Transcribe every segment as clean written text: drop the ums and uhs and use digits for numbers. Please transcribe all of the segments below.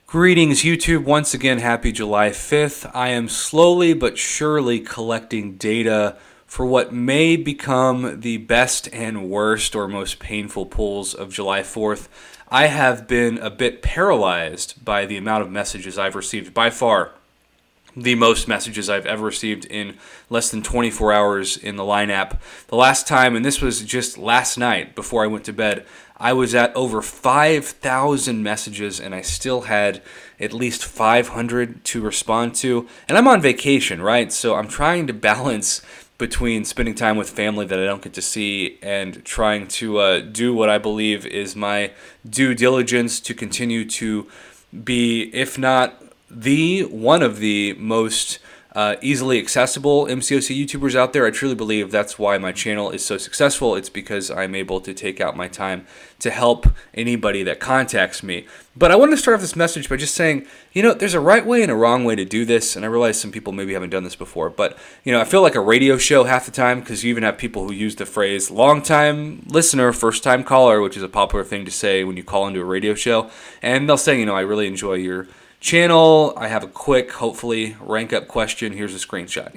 Greetings, YouTube. Once again, happy July 5th. I am slowly but surely collecting data for what may become the best and worst or most painful pulls of July 4th. I have been a bit paralyzed by the amount of messages I've received. By far, the most messages I've ever received in less than 24 hours in the Line app. The last time, and this was just last night before I went to bed, I was at over 5,000 messages, and I still had at least 500 to respond to. And I'm on vacation, right? So I'm trying to balance between spending time with family that I don't get to see and trying to do what I believe is my due diligence to continue to be, if not one of the most easily accessible MCOC YouTubers out there. I truly believe that's why my channel is so successful. It's because I'm able to take out my time to help anybody that contacts me. But I wanted to start off this message by just saying, there's a right way and a wrong way to do this, and I realize some people maybe haven't done this before, but, I feel like a radio show half the time, because you even have people who use the phrase long-time listener, first-time caller, which is a popular thing to say when you call into a radio show, and they'll say, I really enjoy your channel. I have a quick, hopefully, rank up question. Here's a screenshot.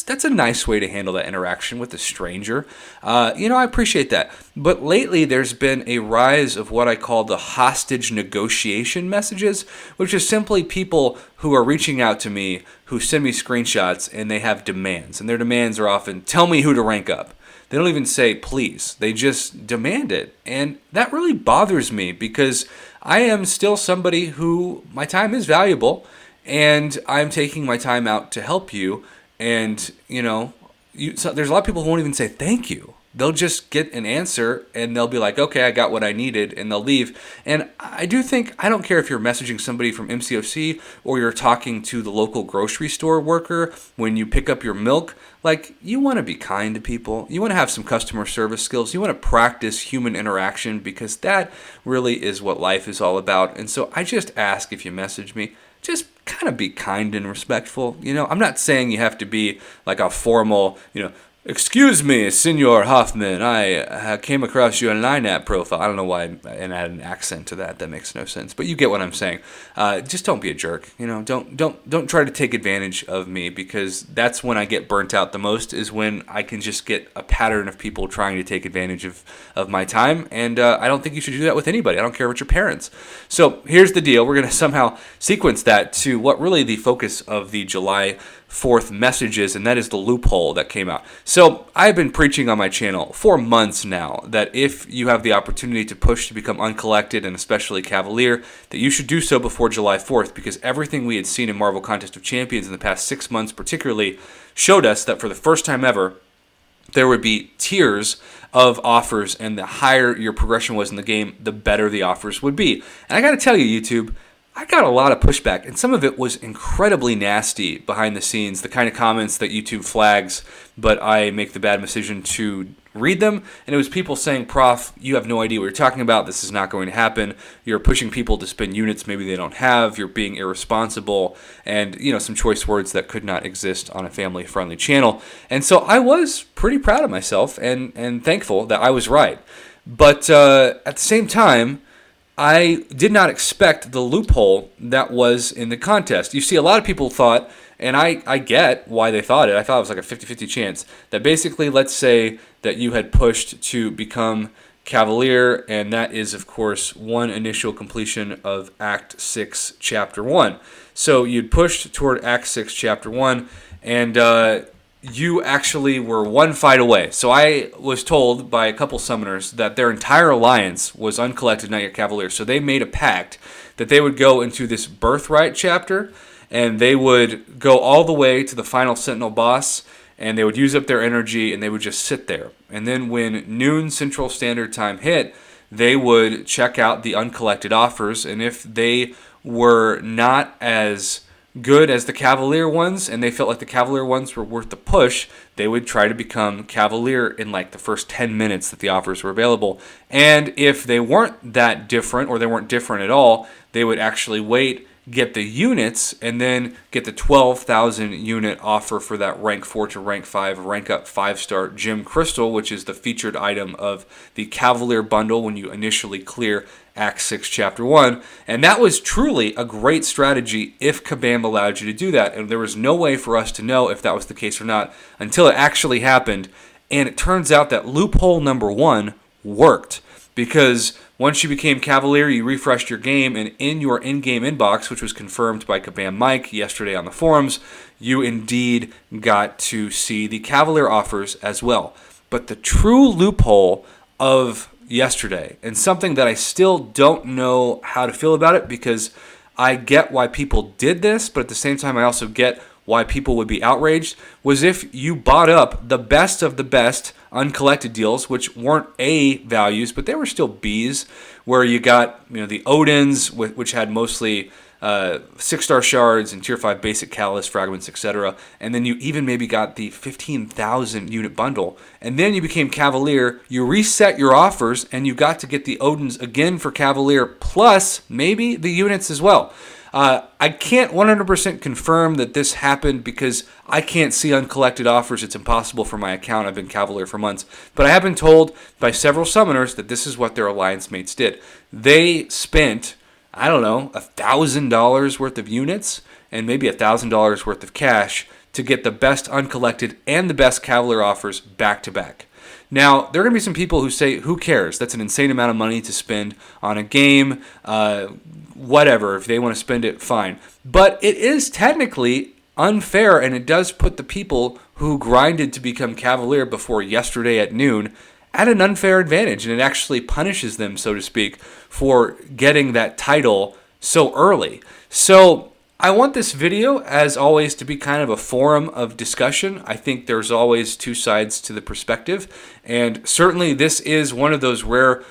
That's a nice way to handle that interaction with a stranger. I appreciate that. But lately, there's been a rise of what I call the hostage negotiation messages, which is simply people who are reaching out to me who send me screenshots and they have demands. And their demands are often, tell me who to rank up. They don't even say please. They just demand it. And that really bothers me because I am still somebody who, my time is valuable, and I'm taking my time out to help you. And, so there's a lot of people who won't even say thank you. They'll just get an answer, and they'll be like, okay, I got what I needed, and they'll leave. And I don't care if you're messaging somebody from MCOC or you're talking to the local grocery store worker when you pick up your milk. You want to be kind to people. You want to have some customer service skills. You want to practice human interaction because that really is what life is all about. And so I just ask, if you message me, just kind of be kind and respectful. I'm not saying you have to be like a formal, excuse me, Senor Hoffman, I came across your Line app profile. I don't know why I add an accent to that. That makes no sense. But you get what I'm saying. Just don't be a jerk. Don't try to take advantage of me, because that's when I get burnt out the most, is when I can just get a pattern of people trying to take advantage of my time. And I don't think you should do that with anybody. I don't care if it's your parents. So here's the deal. We're going to somehow sequence that to what really the focus of the July 4th messages, and that is the loophole that came out. So I've been preaching on my channel for months now that if you have the opportunity to push to become uncollected and especially cavalier, that you should do so before July 4th, because everything we had seen in Marvel Contest of Champions in the past 6 months particularly showed us that for the first time ever, there would be tiers of offers, and the higher your progression was in the game, the better the offers would be. And I got to tell you, YouTube, I got a lot of pushback, and some of it was incredibly nasty behind the scenes, the kind of comments that YouTube flags, but I make the bad decision to read them. And it was people saying, Prof, you have no idea what you're talking about. This is not going to happen. You're pushing people to spend units maybe they don't have. You're being irresponsible, and some choice words that could not exist on a family-friendly channel. And so I was pretty proud of myself and thankful that I was right. But at the same time, I did not expect the loophole that was in the contest. You see, a lot of people thought, and I get why they thought it. I thought it was like a 50-50 chance that basically, let's say that you had pushed to become Cavalier, and that is, of course, one initial completion of Act 6, Chapter 1. So you'd pushed toward Act 6, Chapter 1, and you actually were one fight away. So I was told by a couple summoners that their entire alliance was uncollected, not yet Cavalier. So they made a pact that they would go into this Birthright chapter, and they would go all the way to the final Sentinel boss, and they would use up their energy, and they would just sit there. And then when noon Central Standard Time hit, they would check out the uncollected offers, and if they were not as good as the Cavalier ones, and they felt like the Cavalier ones were worth the push, they would try to become Cavalier in like the first 10 minutes that the offers were available. And if they weren't that different, or they weren't different at all, they would actually wait get the units, and then get the 12,000 unit offer for that rank 4 to rank 5, rank up 5-star gem crystal, which is the featured item of the Cavalier bundle when you initially clear Act 6, Chapter 1. And that was truly a great strategy if Kabam allowed you to do that. And there was no way for us to know if that was the case or not until it actually happened. And it turns out that loophole number 1 worked, because once you became Cavalier, you refreshed your game, and in your in-game inbox, which was confirmed by Kabam Mike yesterday on the forums, you indeed got to see the Cavalier offers as well. But the true loophole of yesterday, and something that I still don't know how to feel about it, because I get why people did this, but at the same time I also get why people would be outraged, was if you bought up the best of the best uncollected deals, which weren't A values, but they were still Bs, where you got the Odins, which had mostly 6-star shards and tier 5 basic catalyst fragments, etc. And then you even maybe got the 15,000 unit bundle. And then you became Cavalier, you reset your offers, and you got to get the Odins again for Cavalier, plus maybe the units as well. I can't 100% confirm that this happened because I can't see uncollected offers. It's impossible for my account. I've been Cavalier for months. But I have been told by several summoners that this is what their alliance mates did. They spent, I don't know, $1,000 worth of units and maybe $1,000 worth of cash to get the best uncollected and the best Cavalier offers back to back. Now, there are going to be some people who say, who cares? That's an insane amount of money to spend on a game. Whatever, if they want to spend it, fine. But it is technically unfair, and it does put the people who grinded to become Cavalier before yesterday at noon at an unfair advantage, and it actually punishes them, so to speak, for getting that title so early. So I want this video, as always, to be kind of a forum of discussion. I think there's always two sides to the perspective, and certainly this is one of those rare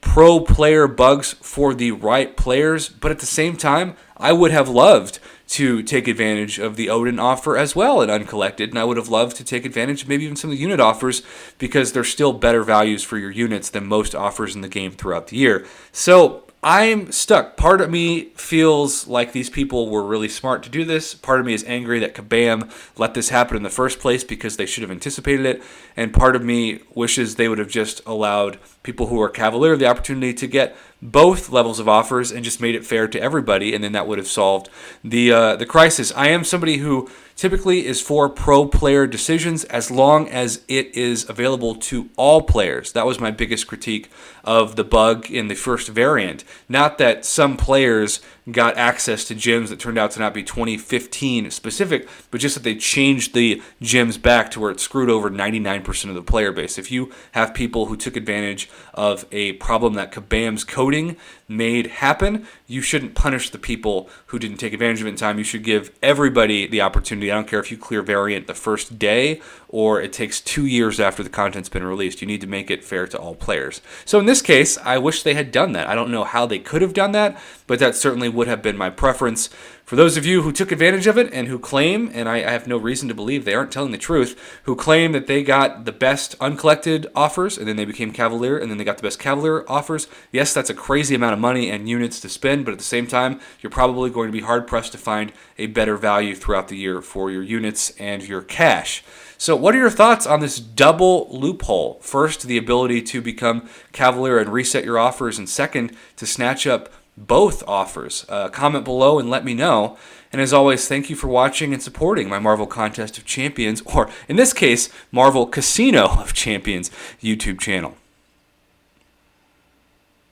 pro player bugs for the right players, but at the same time, I would have loved to take advantage of the Odin offer as well and uncollected, and I would have loved to take advantage of maybe even some of the unit offers, because they're still better values for your units than most offers in the game throughout the year. So I'm stuck. Part of me feels like these people were really smart to do this. Part of me is angry that Kabam let this happen in the first place because they should have anticipated it. And part of me wishes they would have just allowed people who are Cavalier the opportunity to get both levels of offers and just made it fair to everybody, and then that would have solved the crisis. I am somebody who typically is for pro player decisions as long as it is available to all players. That was my biggest critique of the bug in the first variant. Not that some players got access to gems that turned out to not be 2015 specific, but just that they changed the gems back to where it screwed over 99% of the player base. If you have people who took advantage of a problem that Kabam's coding made happen, you shouldn't punish the people who didn't take advantage of it in time. You should give everybody the opportunity. I don't care if you clear variant the first day or it takes 2 years after the content's been released. You need to make it fair to all players. So in this case, I wish they had done that. I don't know how they could have done that, but that certainly would have been my preference. For those of you who took advantage of it and who claim, and I have no reason to believe they aren't telling the truth, who claim that they got the best uncollected offers and then they became Cavalier and then they got the best Cavalier offers, yes, that's a crazy amount of money and units to spend, but at the same time, you're probably going to be hard-pressed to find a better value throughout the year for your units and your cash. So what are your thoughts on this double loophole? First, the ability to become Cavalier and reset your offers, and second, to snatch up both offers. Comment below and let me know. And as always, thank you for watching and supporting my Marvel Contest of Champions, or in this case, Marvel Casino of Champions YouTube channel.